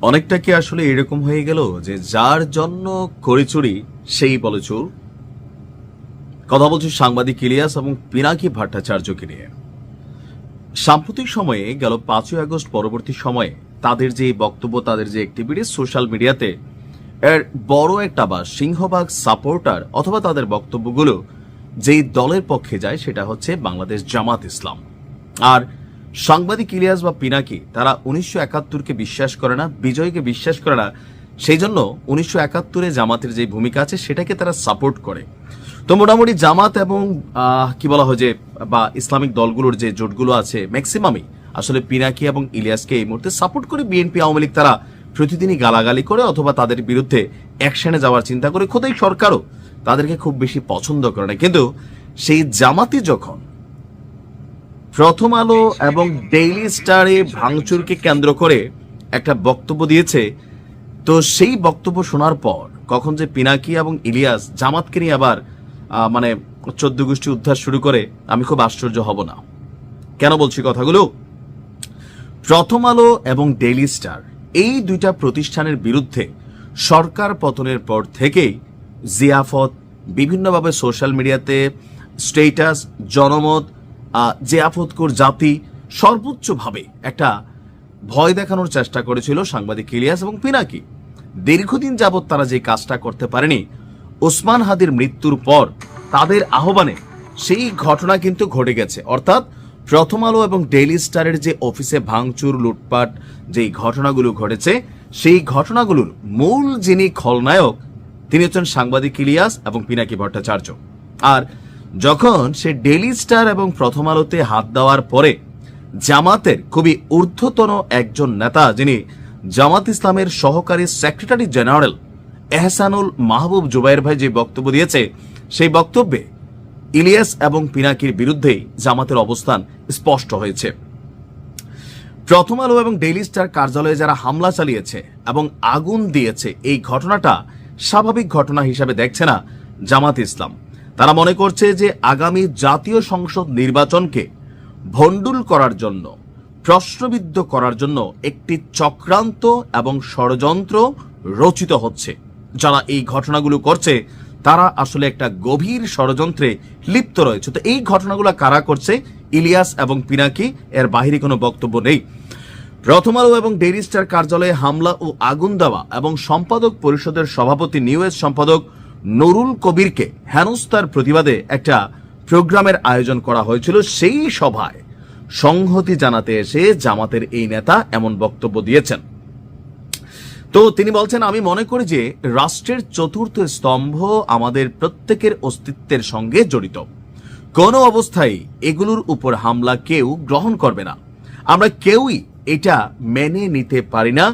অনেকটা কি আসলে এরকম হয়ে গেল যে যার জন্য করিচুরি সেই বলে চোর? কথা বলছি সাংবাদিক ইলিয়াস এবং পিনাকি ভট্টাচার্যকে নিয়ে। সাম্প্রতিক সময়ে গেল 5ই আগস্ট পরবর্তী সময়ে তাদের যে বক্তব্য, তাদের যে অ্যাক্টিভিটি সোশ্যাল মিডিয়াতে এর বড় একটা বা সিংহভাগ সাপোর্টার অথবা তাদের বক্তব্যগুলো যেই দলের পক্ষে যায় সেটা হচ্ছে বাংলাদেশ জামাত ইসলাম। আর সাংবাদিক ইলিয়াস বা পিনাকি তারা 1971-কে বিশ্বাস করে না, বিজয়কে বিশ্বাস করে না, সেই জন্য 1971-এ জামাতের যে ভূমিকা আছে সেটাকে তারা সাপোর্ট করে। তো মোটামুটি জামাত এবং কি বলা হয় যে বা ইসলামিক দলগুলোর যে জোটগুলো আছে ম্যাক্সিমামই আসলে পিনাকি এবং ইলিয়াসকে এই মুহূর্তে সাপোর্ট করে। বিএনপি আওয়ামী লীগ তারা প্রতিদিনই গালাগালি করে অথবা তাদের বিরুদ্ধে অ্যাকশনে যাওয়ার চিন্তা করে। খোদাই সরকারও তাদেরকে খুব বেশি পছন্দ করে না। কিন্তু সেই জামাতি যখন প্রথম আলো এবং ডেইলি স্টারে ভাঙচুরকে কেন্দ্র করে একটা বক্তব্য দিয়েছে, তো সেই বক্তব্য শোনার পর কখন যে পিনাকি এবং ইলিয়াস জামাতকে নিয়ে আবার মানে 14 গোষ্ঠী উদ্ধার শুরু করে, আমি খুব আশ্চর্য হব না। কেন বলছি কথাগুলো? প্রথম আলো এবং ডেইলি স্টার এই দুইটা প্রতিষ্ঠানের বিরুদ্ধে সরকার পতনের পর থেকেই জিয়াফত বিভিন্নভাবে সোশ্যাল মিডিয়াতে স্টেটাস, জনমত, জিয়াফতকর জাতি সর্বোচ্চভাবে একটা ভয় দেখানোর চেষ্টা করেছিল সাংবাদিক ইলিয়াস এবং পিনাকি। দীর্ঘদিন যাবৎ তারা যে কাজটা করতে পারেনি, ওসমান হাদির মৃত্যুর পর তাদের আহ্বানে সেই ঘটনা কিন্তু ঘটে গেছে। অর্থাৎ প্রথম আলো এবং ডেইলি স্টারের যে অফিসে ভাঙচুর, লুটপাট যেই ঘটনাগুলো ঘটেছে, সেই ঘটনাগুলোর মূল যিনি খলনায়ক তিনি হচ্ছেন সাংবাদিক ইলিয়াস এবং পিনাকি ভট্টাচার্য। আর যখন সে ডেইলি স্টার এবং প্রথম আলোতে হাত দেওয়ার পরে জামাতের খুবই ঊর্ধ্বতন একজন নেতা, যিনি জামাত ইসলামের সহকারী সেক্রেটারি জেনারেল এহসানুল মাহবুব জুবাইর ভাই যে বক্তব্য দিয়েছে, সেই বক্তব্যে ইলিয়াস এবং পিনাকির বিরুদ্ধেই জামাতের অবস্থান স্পষ্ট হয়েছে। প্রথম আলো এবং ডেইলি স্টার কার্যালয়ে যারা হামলা চালিয়েছে এবং আগুন দিয়েছে, এই ঘটনাটা স্বাভাবিক ঘটনা হিসাবে দেখছে না জামাত ইসলাম। তারা মনে করছে যে আগামী জাতীয় সংসদ নির্বাচনকে ভণ্ডুল করার জন্য, প্রশ্নবিদ্ধ করার জন্য একটি চক্রান্ত এবং ষড়যন্ত্র রচিত হচ্ছে। যারা এই ঘটনাগুলো করছে তারা আসলে একটা গভীর ষড়যন্ত্রে লিপ্ত রয়েছে। তো এই ঘটনাগুলো কারা করছে? ইলিয়াস এবং পিনাকি, এর বাহিরে কোনো বক্তব্য নেই। প্রথম আলো এবং ডেইলি স্টার কার্যালয়ে হামলা ও আগুন দেওয়া এবং সম্পাদক পরিষদের সভাপতি নিউজ সম্পাদক নুরুল কবিরকে হেনস্থার প্রতিবাদে একটা প্রোগ্রামের আয়োজন করা হয়েছিল। সেই সভায় সংহতি জানাতে এসে জামাতের এই নেতা এমন বক্তব্য দিয়েছেন। তো তিনি বলছেন, আমি মনে করি যে রাষ্ট্রের চতুর্থ স্তম্ভ আমাদের প্রত্যেকের অস্তিত্বের সঙ্গে জড়িত। কোনো অবস্থায় এগুলোর উপর হামলা কেউ গ্রহণ করবে না। আমরা কেউই এটা মেনে নিতে পারি না,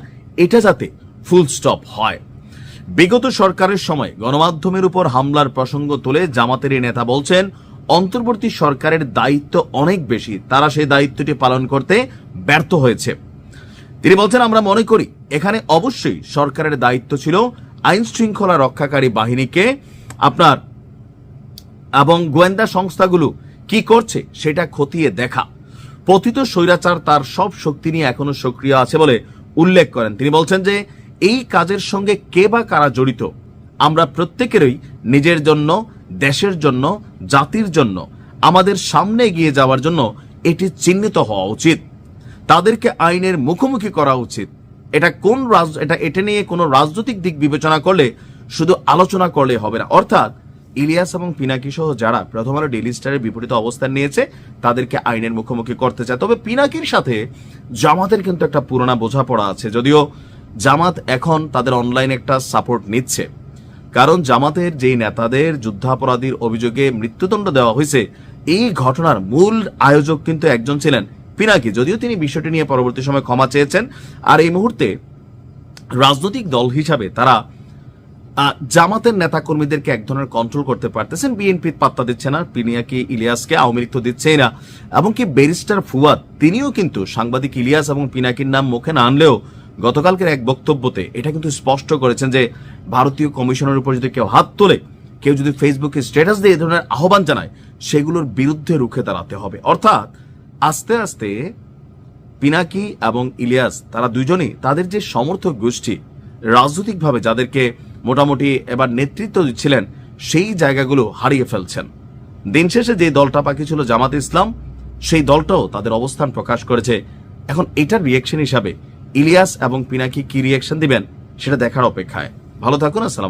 এটা যাতে ফুল স্টপ হয়। বিগত সরকারের সময় গণমাধ্যমের উপর হামলার প্রসঙ্গ তুলে জামাতের এই নেতা বলছেন, অন্তর্বর্তী সরকারের দায়িত্ব অনেক বেশি, তারা সেই দায়িত্বটি পালন করতে ব্যর্থ হয়েছে। তিনি বলছেন, আমরা মনে করি এখানে অবশ্যই সরকারের দায়িত্ব ছিল আইন শৃঙ্খলা রক্ষাকারী বাহিনীকে আপনার এবং গোয়েন্দা সংস্থাগুলো কি করছে সেটা খতিয়ে দেখা। পতিত স্বৈরাচার তার সব শক্তি নিয়ে এখনো সক্রিয় আছে বলে উল্লেখ করেন। তিনি বলছেন যে এই কাজের সঙ্গে কে বা কারা জড়িত, আমরা প্রত্যেকেরই নিজের জন্য, দেশের জন্য, জাতির জন্য, আমাদের সামনে এগিয়ে যাওয়ার জন্য এটি চিহ্নিত হওয়া উচিত। তাদেরকে আইনের মুখোমুখি করা উচিত। এটা নিয়ে কোনো রাজনৈতিক দিক বিবেচনা করলে, শুধু আলোচনা করলে হবে না। অর্থাৎ ইলিয়াস এবং পিনাকি সহ যারা প্রথম আলো ডেইলি স্টারের বিপরীত অবস্থান নিয়েছে তাদেরকে আইনের মুখোমুখি করতে চায়। তবে পিনাকির সাথে জামাতের কিন্তু একটা পুরোনো বোঝাপড়া আছে, যদিও জামাত এখন তাদের অনলাইনে একটা সাপোর্ট নিচ্ছে। কারণ জামাতের যেই নেতাদের যুদ্ধাপরাধীর অভিযোগে মৃত্যুদণ্ড দেওয়া হয়েছে, এই ঘটনার মূল আয়োজক কিন্তু একজন ছিলেন পিনাকি, যদিও তিনি বিষয়টি নিয়ে পরবর্তী সময় ক্ষমা চেয়েছেন। আর এই মুহূর্তে রাজনৈতিক দল হিসাবে তারা জামাতের নেতা কর্মীদেরকে এক ধরনের কন্ট্রোল করতে পারতেছেন। বিএনপি পাত্তা দিচ্ছে না পিনাকি ইলিয়াসকে, আওয়ামী লীগ তো দিচ্ছেই না। এমনকি ব্যারিস্টার ফুয়াদ তিনিও কিন্তু সাংবাদিক ইলিয়াস এবং পিনাকির নাম মুখে না আনলেও গতকালকের এক বক্তব্যতে এটা কিন্তু স্পষ্ট করেছেন যে ভারতীয় কমিশনের উপর যদি কেউ হাত তোলে, কেউ যদি ফেসবুকে স্ট্যাটাস দিয়ে এই ধরনের আহ্বান জানায়, সেগুলোর বিরুদ্ধে রুখে দাঁড়াতে হবে। অর্থাৎ আস্তে আস্তে পিনাকি এবং ইলিয়াস তারা দুজনেই তাদের যে সমর্থক গোষ্ঠী রাজনৈতিকভাবে যাদেরকে মোটামুটি এবার নেতৃত্ব দিচ্ছিলেন সেই জায়গাগুলো হারিয়ে ফেলছেন। দিন শেষে যে দলটা বাকি ছিল জামাত ইসলাম, সেই দলটাও তাদের অবস্থান প্রকাশ করেছে। এখন এটার রিয়েকশন হিসাবে ইলিয়াস এবং পিনাকি কি রিয়েকশন দিবেন সেটা দেখার অপেক্ষায়। ভালো থাকুন। আসসালাম।